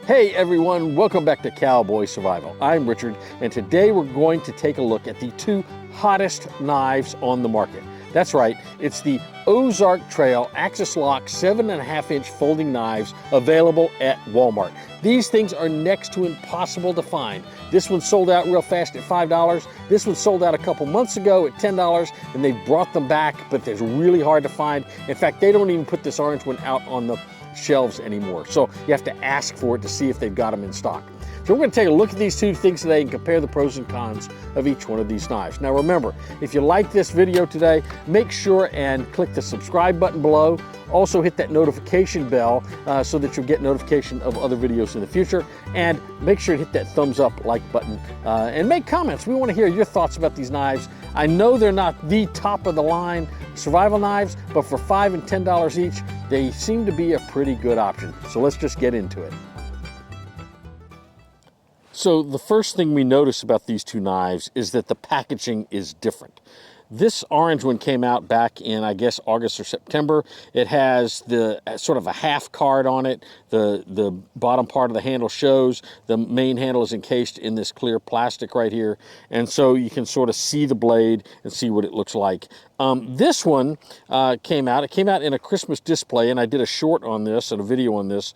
Hey everyone, welcome back to Cowboy Survival. I'm Richard, and today we're going to take a look at the two hottest knives on the market. That's right, it's the Ozark Trail Axis Lock 7.5-inch folding knives available at Walmart. These things are next to impossible to find. This one sold out real fast at $5. This one sold out a couple months ago at $10, and they've brought them back, but they're really hard to find. In fact, they don't even put this orange one out on the shelves anymore. So you have to ask for it to see if they've got them in stock. So we're going to take a look at these two things today and compare the pros and cons of each one of these knives. Now remember, if you like this video today, make sure and click the subscribe button below. Also hit that notification bell so that you'll get notification of other videos in the future. And make sure to hit that thumbs up like button and make comments. We want to hear your thoughts about these knives. I know they're not the top of the line survival knives, but for $5 and $10 each, they seem to be a pretty good option. So let's just get into it. So the first thing we notice about these two knives is that the packaging is different. This orange one came out back in, I guess, August or September. It has the sort of a half card on it. The bottom part of the handle shows. The main handle is encased in this clear plastic right here. And so you can sort of see the blade and see what it looks like. This one came out. It came out in a Christmas display, and I did a short on this and a video on this.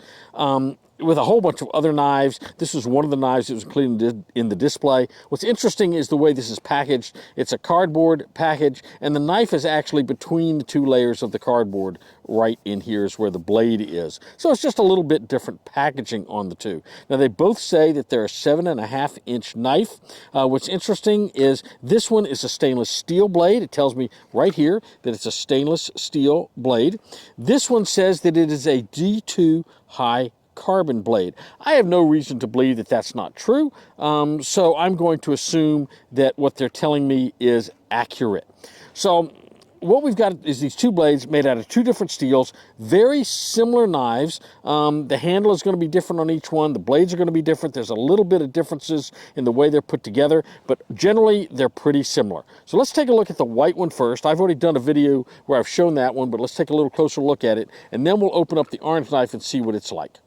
With a whole bunch of other knives. This was one of the knives that was included in the display. What's interesting is the way this is packaged. It's a cardboard package, and the knife is actually between the two layers of the cardboard. Right in here is where the blade is. So it's just a little bit different packaging on the two. Now they both say that they're a 7.5-inch knife. What's interesting is this one is a stainless steel blade. It tells me right here that it's a stainless steel blade. This one says that it is a D2 high carbon blade. I have no reason to believe that that's not true, so I'm going to assume that what they're telling me is accurate. So what we've got is these two blades made out of two different steels, very similar knives. The handle is going to be different on each one. The blades are going to be different. There's a little bit of differences in the way they're put together, but generally they're pretty similar. So let's take a look at the white one first. I've already done a video where I've shown that one, but let's take a little closer look at it, and then we'll open up the orange knife and see what it's like.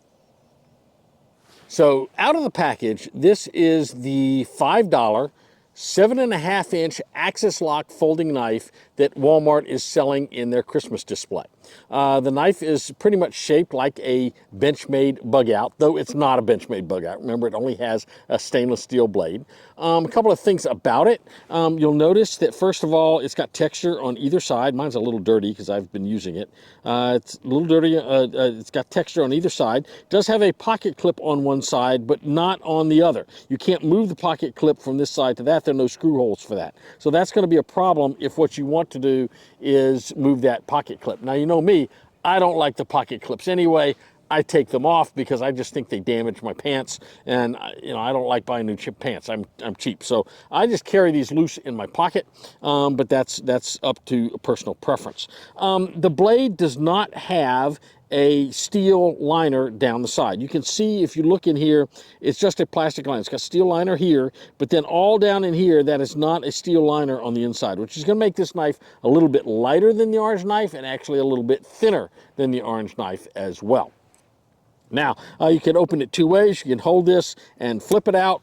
So out of the package, this is the $5 7.5-inch Axis Lock folding knife that Walmart is selling in their Christmas display. The knife is pretty much shaped like a Benchmade bug out, though it's not a Benchmade bug out. Remember, it only has a stainless steel blade. A couple of things about it. You'll notice that, first of all, it's got texture on either side. Mine's a little dirty because I've been using it. It's a little dirty. It's got texture on either side. It does have a pocket clip on one side, but not on the other. You can't move the pocket clip from this side to that. There are no screw holes for that. So that's going to be a problem if what you want to do is move that pocket clip. Now, you know me, I don't like the pocket clips anyway. I take them off because I just think they damage my pants, and I don't like buying new cheap pants. I'm cheap, so I just carry these loose in my pocket. But that's up to personal preference. The blade does not have a steel liner down the side. You can see if you look in here, it's just a plastic liner. It's got a steel liner here, but then all down in here, that is not a steel liner on the inside, which is going to make this knife a little bit lighter than the orange knife and actually a little bit thinner than the orange knife as well. Now, you can open it two ways. You can hold this and flip it out,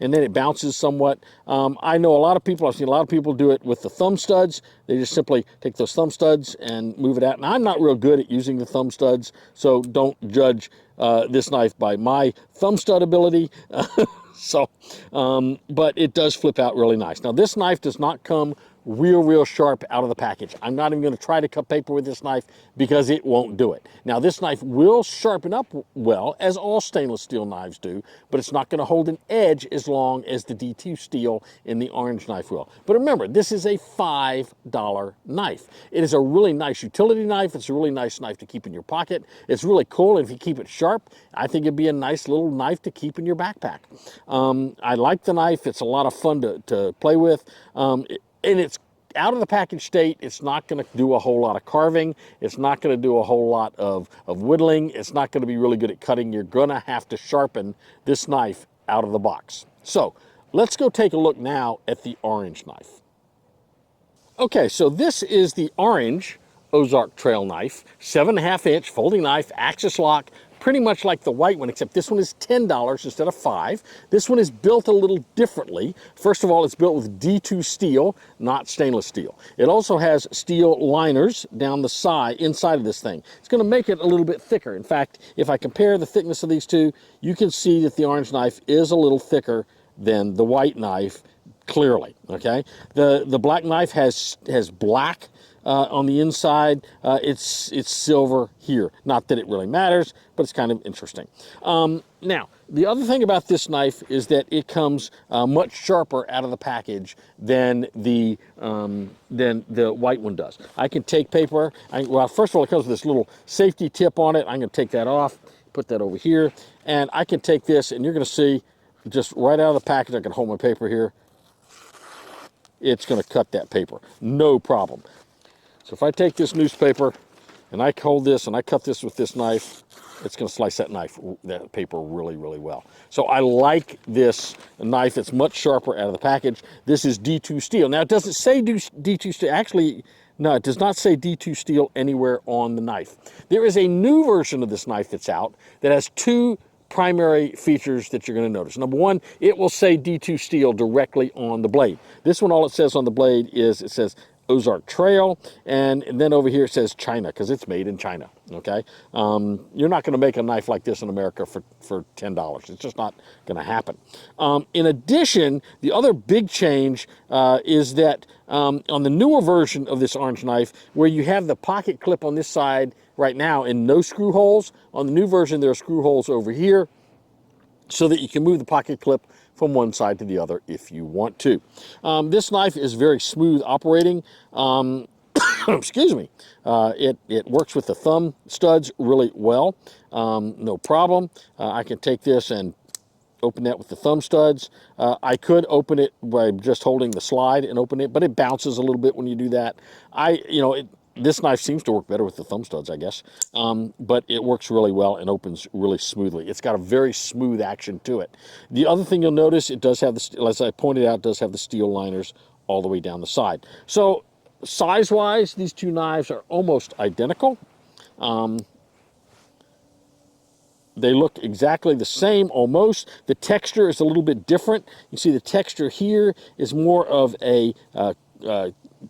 and then it bounces somewhat. I know a lot of people, I've seen a lot of people do it with the thumb studs. They just simply take those thumb studs and move it out. And I'm not real good at using the thumb studs, so don't judge this knife by my thumb stud ability. But it does flip out really nice. Now, this knife does not come real sharp out of the package. I'm not even going to try to cut paper with this knife because it won't do it. Now, this knife will sharpen up well, as all stainless steel knives do, but it's not going to hold an edge as long as the D2 steel in the orange knife will. But remember, this is a $5 knife. It is a really nice utility knife. It's a really nice knife to keep in your pocket. It's really cool. If you keep it sharp, I think it'd be a nice little knife to keep in your backpack. I like the knife. It's a lot of fun to play with. And it's out of the package state. It's not going to do a whole lot of carving. It's not going to do a whole lot of whittling. It's not going to be really good at cutting. You're going to have to sharpen this knife out of the box. So let's go take a look now at the orange knife. Okay, so this is the orange Ozark Trail knife, 7.5-inch folding knife, Axis Lock, pretty much like the white one, except this one is $10 instead of $5. This one is built a little differently. First of all, it's built with D2 steel, not stainless steel. It also has steel liners down the side, inside of this thing. It's going to make it a little bit thicker. In fact, if I compare the thickness of these two, you can see that the orange knife is a little thicker than the white knife, clearly. Okay, the black knife has black on the inside. It's silver here. Not that it really matters, but it's kind of interesting. Now, the other thing about this knife is that it comes much sharper out of the package than the white one does. I can take paper. Well, first of all, it comes with this little safety tip on it. I'm going to take that off, put that over here, and I can take this, and you're going to see just right out of the package. I can hold my paper here. It's going to cut that paper, no problem. So if I take this newspaper and I hold this and I cut this with this knife, it's going to slice that paper really, really well. So I like this knife. It's much sharper out of the package. This is D2 steel. Now, it doesn't say D2 steel. Actually, no, it does not say D2 steel anywhere on the knife. There is a new version of this knife that's out that has two primary features that you're going to notice. Number one, it will say D2 steel directly on the blade. This one, all it says on the blade is it says Ozark Trail, and then over here it says China, because it's made in China. Okay, you're not going to make a knife like this in America for $10. It's just not going to happen. In addition, the other big change is that on the newer version of this orange knife, where you have the pocket clip on this side right now and no screw holes, on the new version there are screw holes over here so that you can move the pocket clip from one side to the other if you want to. This knife is very smooth operating. Excuse me. It works with the thumb studs really well. No problem. I can take this and open that with the thumb studs. I could open it by just holding the slide and open it, but it bounces a little bit when you do that. This knife seems to work better with the thumb studs, I guess, but it works really well and opens really smoothly. It's got a very smooth action to it. The other thing you'll notice, it does have, as I pointed out, does have the steel liners all the way down the side. So size-wise, these two knives are almost identical. They look exactly the same, almost. The texture is a little bit different. You see the texture here is more of a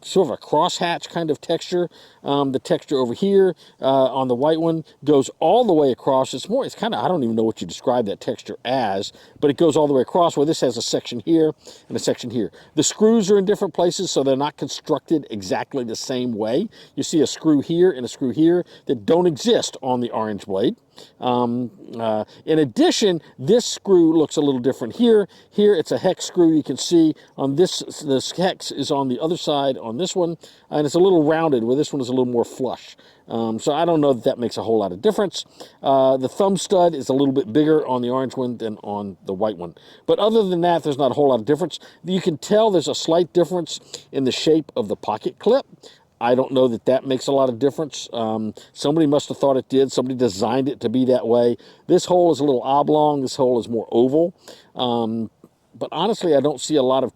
sort of a crosshatch kind of texture. The texture over here on the white one goes all the way across. It's kind of, I don't even know what you describe that texture as, but it goes all the way across, where this has a section here and a section here. The screws are in different places, so they're not constructed exactly the same way. You see a screw here and a screw here that don't exist on the orange blade. In addition, this screw looks a little different here. Here it's a hex screw. You can see on this hex is on the other side on this one, and it's a little rounded, where this one is a little more flush. So I don't know that makes a whole lot of difference. The thumb stud is a little bit bigger on the orange one than on the white one. But other than that, there's not a whole lot of difference. You can tell there's a slight difference in the shape of the pocket clip. I don't know that makes a lot of difference. Somebody must have thought it did. Somebody designed it to be that way. This hole is a little oblong. This hole is more oval. But honestly, I don't see a lot of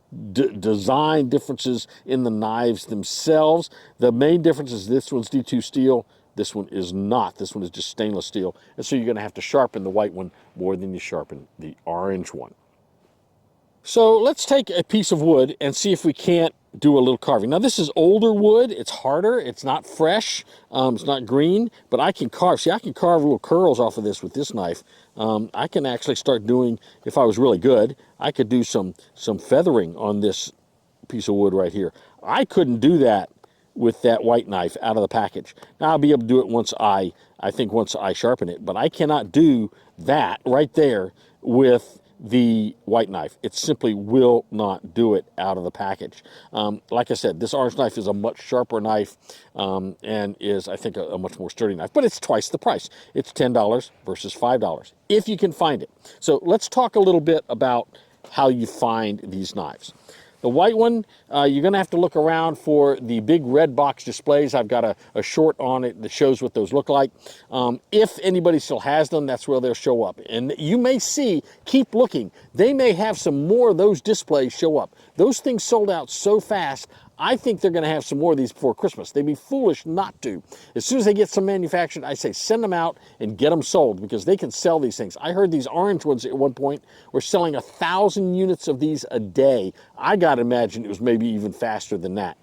design differences in the knives themselves. The main difference is this one's D2 steel. This one is not. This one is just stainless steel. And so you're going to have to sharpen the white one more than you sharpen the orange one. So let's take a piece of wood and see if we can't do a little carving. Now, this is older wood. It's harder. It's not fresh. It's not green, but I can carve. See, I can carve little curls off of this with this knife. I can actually start doing, if I was really good, I could do some feathering on this piece of wood right here. I couldn't do that with that white knife out of the package. Now, I'll be able to do it once I sharpen it, but I cannot do that right there with the white knife. It simply will not do it out of the package. Like I said, this orange knife is a much sharper knife and is, I think, a much more sturdy knife, but it's twice the price. It's $10 versus $5, if you can find it. So let's talk a little bit about how you find these knives. The white one, you're going to have to look around for the big red box displays. I've got a short on it that shows what those look like. If anybody still has them, that's where they'll show up. And you may see, keep looking, they may have some more of those displays show up. Those things sold out so fast, I think they're going to have some more of these before Christmas. They'd be foolish not to. As soon as they get some manufactured, I say send them out and get them sold, because they can sell these things. I heard these orange ones at one point were selling 1,000 units of these a day. I got to imagine it was maybe even faster than that.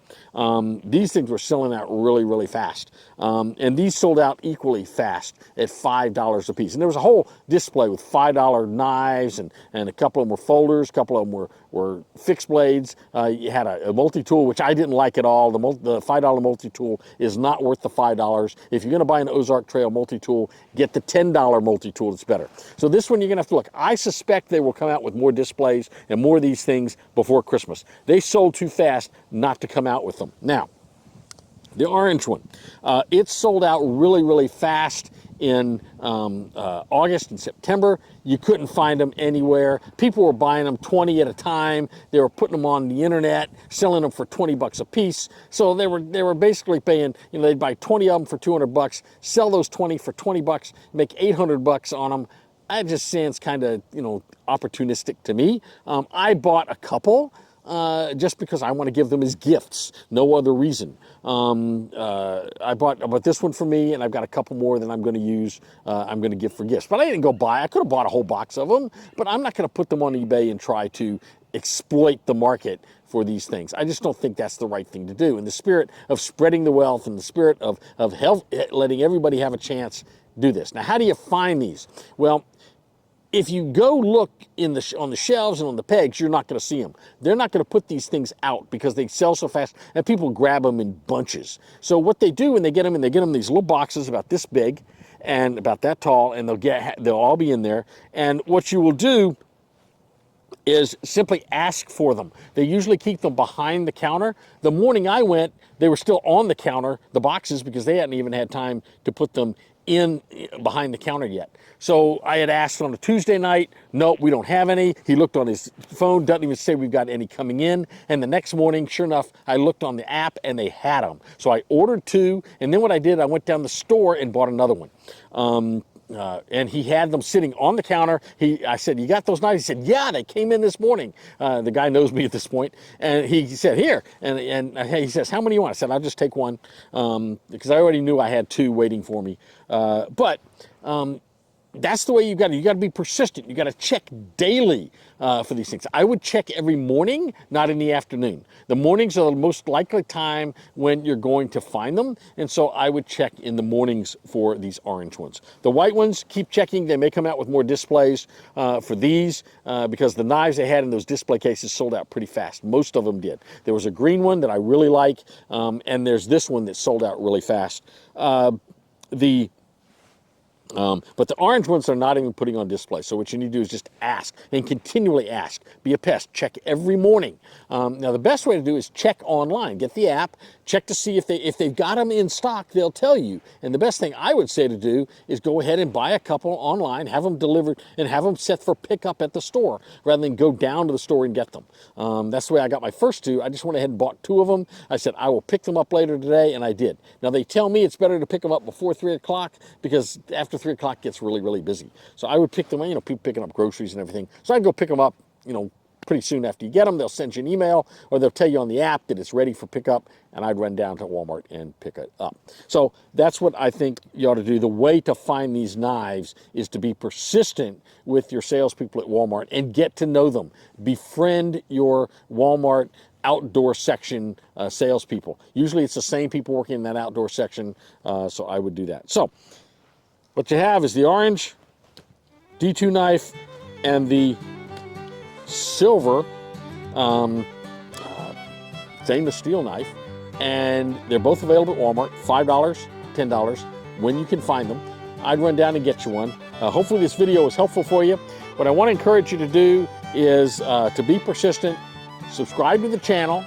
These things were selling out really, really fast. And these sold out equally fast at $5 a piece. And there was a whole display with $5 knives, and a couple of them were folders, a couple of them were fixed blades. You had a multi-tool, which I didn't like at all. The $5 multi-tool is not worth the $5. If you're going to buy an Ozark Trail multi-tool, get the $10 multi-tool. It's better. So this one you're going to have to look. I suspect they will come out with more displays and more of these things before Christmas. They sold too fast not to come out with them. Now, the orange one, it sold out really, really fast in August and September. You couldn't find them anywhere. People were buying them 20 at a time. They were putting them on the internet, selling them for 20 bucks a piece. So they were basically paying, they'd buy 20 of them for 200 bucks, sell those 20 for 20 bucks, make 800 bucks on them. That just sounds kind of, opportunistic to me. I bought a couple. Just because I want to give them as gifts, no other reason. I bought this one for me, and I've got a couple more that I'm going to use, I'm going to give for gifts. But I didn't go buy. I could have bought a whole box of them, but I'm not going to put them on eBay and try to exploit the market for these things. I just don't think that's the right thing to do. In the spirit of spreading the wealth, and the spirit of health, letting everybody have a chance, do this. Now, how do you find these? Well, if you go look on the shelves and on the pegs, you're not going to see them. They're not going to put these things out because they sell so fast, and people grab them in bunches. So what they do when they get them, these little boxes about this big and about that tall, and they'll all be in there. And what you will do is simply ask for them. They usually keep them behind the counter. The morning I went, they were still on the counter, the boxes, because they hadn't even had time to put them in behind the counter yet. So I had asked on a Tuesday night, no, we don't have any. He looked on his phone, doesn't even say we've got any coming in. And the next morning, sure enough, I looked on the app and they had them. So I ordered 2, and then what I did, I went down the store and bought another one. And he had them sitting on the counter. I said, you got those knives? He said, yeah, they came in this morning. The guy knows me at this point. And he said, here. And he says, how many you want? I said, I'll just take one, because I already knew I had 2 waiting for me. But that's the way you got to be persistent. You got to check daily for these things. I would check every morning, not in the afternoon. The mornings are the most likely time when you're going to find them, and so I would check in the mornings for these orange ones. The white ones, keep checking. They may come out with more displays for these because the knives they had in those display cases sold out pretty fast. Most of them did. There was a green one that I really like, and there's this one that sold out really fast. But the orange ones are not even putting on display. So what you need to do is just ask and continually ask. Be a pest. Check every morning. Now, the best way to do is check online. Get the app. Check to see if they've got them in stock. They'll tell you. And the best thing I would say to do is go ahead and buy a couple online, have them delivered, and have them set for pickup at the store rather than go down to the store and get them. That's the way I got my first 2. I just went ahead and bought 2 of them. I said, I will pick them up later today, and I did. Now, they tell me it's better to pick them up before 3 o'clock because after 3 o'clock gets really, really busy. So I would pick them up, people picking up groceries and everything. So I'd go pick them up, pretty soon after you get them. They'll send you an email, or they'll tell you on the app that it's ready for pickup, and I'd run down to Walmart and pick it up. So that's what I think you ought to do. The way to find these knives is to be persistent with your salespeople at Walmart and get to know them. Befriend your Walmart outdoor section salespeople. Usually it's the same people working in that outdoor section, so I would do that. So what you have is the orange D2 knife and the silver stainless steel knife, and they're both available at Walmart. $5, $10 when you can find them. I'd run down and get you one. Hopefully this video was helpful for you. What I want to encourage you to do is to be persistent, subscribe to the channel,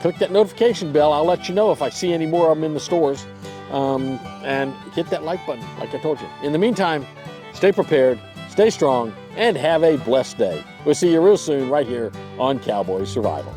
click that notification bell. I'll let you know if I see any more of them in the stores, and hit that like button like I told you. In the meantime, stay prepared, stay strong, and have a blessed day. We'll see you real soon right here on Cowboy Survival.